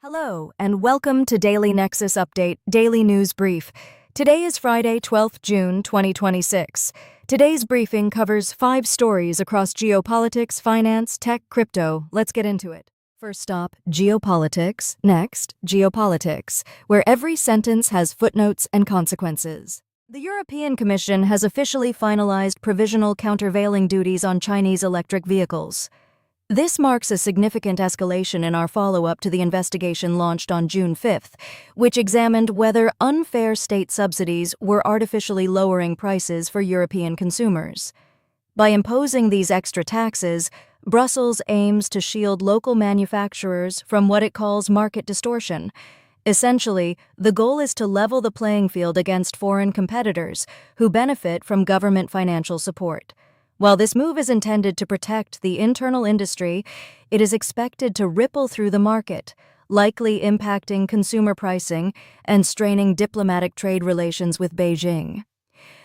Hello, and welcome to Daily Nexus Update Daily News Brief. Today is Friday, 12th June 2026. Today's briefing covers 5 stories across geopolitics, finance, tech, crypto. Let's get into it. First stop, geopolitics. Next, geopolitics, where every sentence has footnotes and consequences. The European Commission has officially finalized provisional countervailing duties on Chinese electric vehicles. This marks a significant escalation in our follow-up to the investigation launched on June 5th, which examined whether unfair state subsidies were artificially lowering prices for European consumers. By imposing these extra taxes, Brussels aims to shield local manufacturers from what it calls market distortion. Essentially, the goal is to level the playing field against foreign competitors who benefit from government financial support. While this move is intended to protect the internal industry, it is expected to ripple through the market, likely impacting consumer pricing and straining diplomatic trade relations with Beijing.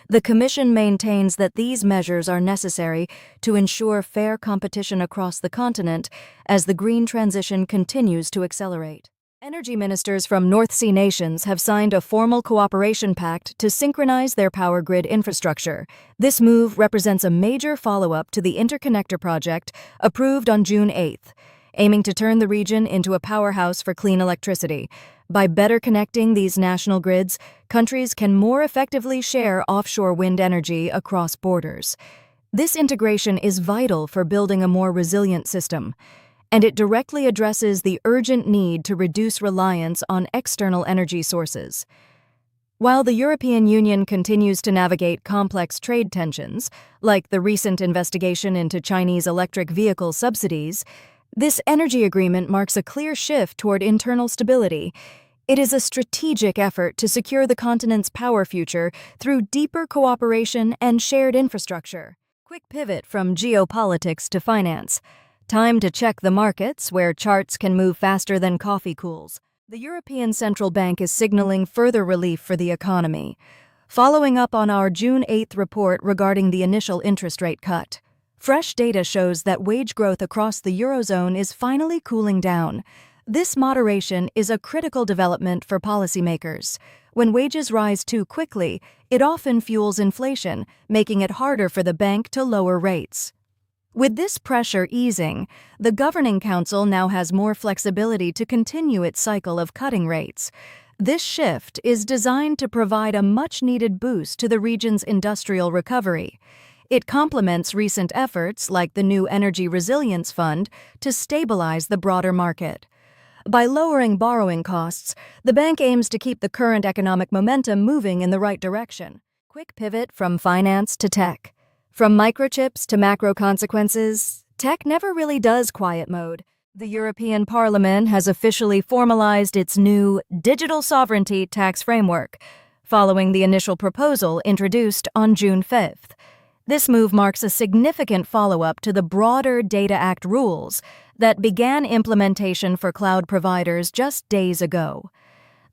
The Commission maintains that these measures are necessary to ensure fair competition across the continent as the green transition continues to accelerate. Energy ministers from North Sea nations have signed a formal cooperation pact to synchronize their power grid infrastructure. This move represents a major follow-up to the interconnector project approved on June 8th, aiming to turn the region into a powerhouse for clean electricity. By better connecting these national grids, countries can more effectively share offshore wind energy across borders. This integration is vital for building a more resilient system, and it directly addresses the urgent need to reduce reliance on external energy sources. While the European Union continues to navigate complex trade tensions, like the recent investigation into Chinese electric vehicle subsidies, this energy agreement marks a clear shift toward internal stability. It is a strategic effort to secure the continent's power future through deeper cooperation and shared infrastructure. Quick pivot from geopolitics to finance. Time to check the markets, where charts can move faster than coffee cools. The European Central Bank is signaling further relief for the economy, following up on our June 8th report regarding the initial interest rate cut. Fresh data shows that wage growth across the Eurozone is finally cooling down. This moderation is a critical development for policymakers. When wages rise too quickly, it often fuels inflation, making it harder for the bank to lower rates. With this pressure easing, the Governing Council now has more flexibility to continue its cycle of cutting rates. This shift is designed to provide a much-needed boost to the region's industrial recovery. It complements recent efforts, like the new Energy Resilience Fund, to stabilize the broader market. By lowering borrowing costs, the bank aims to keep the current economic momentum moving in the right direction. Quick pivot from finance to tech. From microchips to macro consequences, tech never really does quiet mode. The European Parliament has officially formalized its new digital sovereignty tax framework, following the initial proposal introduced on June 5th. This move marks a significant follow-up to the broader Data Act rules that began implementation for cloud providers just days ago.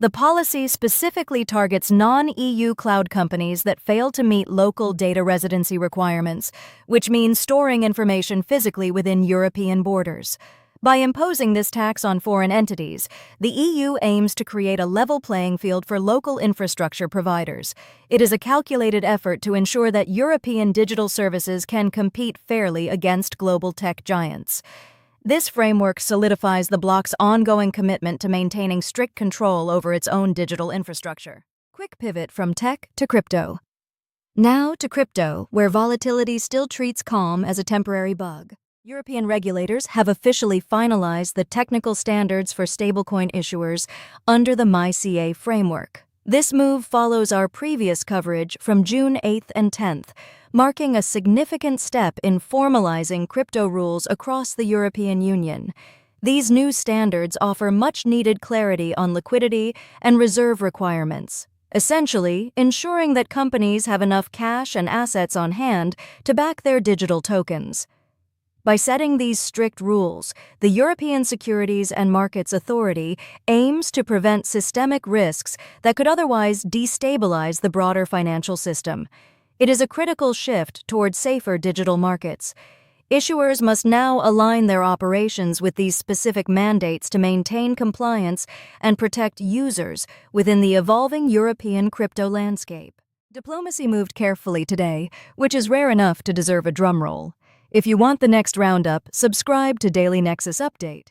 The policy specifically targets non-EU cloud companies that fail to meet local data residency requirements, which means storing information physically within European borders. By imposing this tax on foreign entities, the EU aims to create a level playing field for local infrastructure providers. It is a calculated effort to ensure that European digital services can compete fairly against global tech giants. This framework solidifies the bloc's ongoing commitment to maintaining strict control over its own digital infrastructure. Quick pivot from tech to crypto. Now to crypto, where volatility still treats calm as a temporary bug. European regulators have officially finalized the technical standards for stablecoin issuers under the MiCA framework. This move follows our previous coverage from June 8th and 10th, marking a significant step in formalizing crypto rules across the European Union. These new standards offer much-needed clarity on liquidity and reserve requirements, essentially ensuring that companies have enough cash and assets on hand to back their digital tokens. By setting these strict rules, the European Securities and Markets Authority aims to prevent systemic risks that could otherwise destabilize the broader financial system. It is a critical shift toward safer digital markets. Issuers must now align their operations with these specific mandates to maintain compliance and protect users within the evolving European crypto landscape. Diplomacy moved carefully today, which is rare enough to deserve a drumroll. If you want the next roundup, subscribe to Daily Nexus Update.